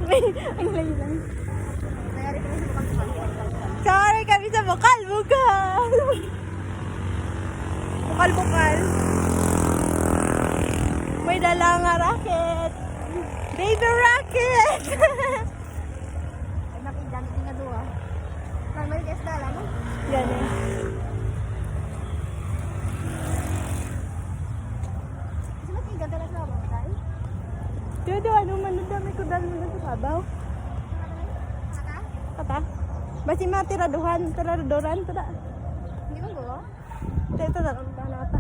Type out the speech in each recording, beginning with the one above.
Ang lang. Sorry kami sa bukal. Bukal. May dala nga racket. Baby racket. Nakidang nga doon ah. May dala mo? Ganun. Sino tinggal dala sa mo tayo? Dito, ano man na dami ko dala mo sa sabaw. Kata? Basi matiraduhan, tiraduran, tada. Hindi mo go? Ito na lang ata.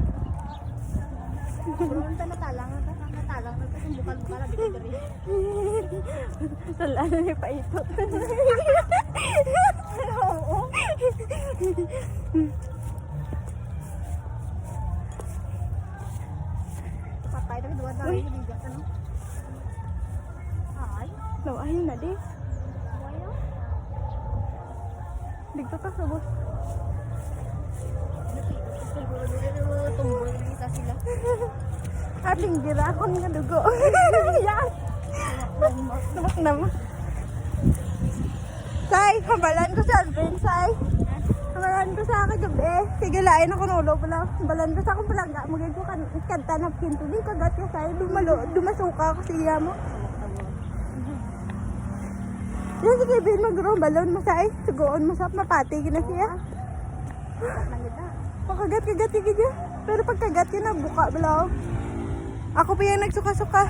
Purun ta natalang na kasi bukal-bukal abi ko diri. Sala na ni pa ito. Oo. Patay na dua daw yung bigat ano. Ay, No, ayun na di. wayo. Dito ka sa bus. Siguro dito tumboy na isa sila. Ating girakon nga dugo. Yan. Tumak naman. Say, kabalan ko sa husband, Say. Kabalan ko sa akin gabi. Sige, lain ako nulo pala. Kabalan ko sa akong palangga. Magay ko kanta na pinto. Di kagat ka, Say. Dumasuka ako siya mo. Yan, sige, bin mag-room balon mo, Say. Sugoon mo sa mapati na siya. Pagkagat-kagat, sige. Pero pagkagat yun, buka balaw. Ako pa yung nagsuka-suka.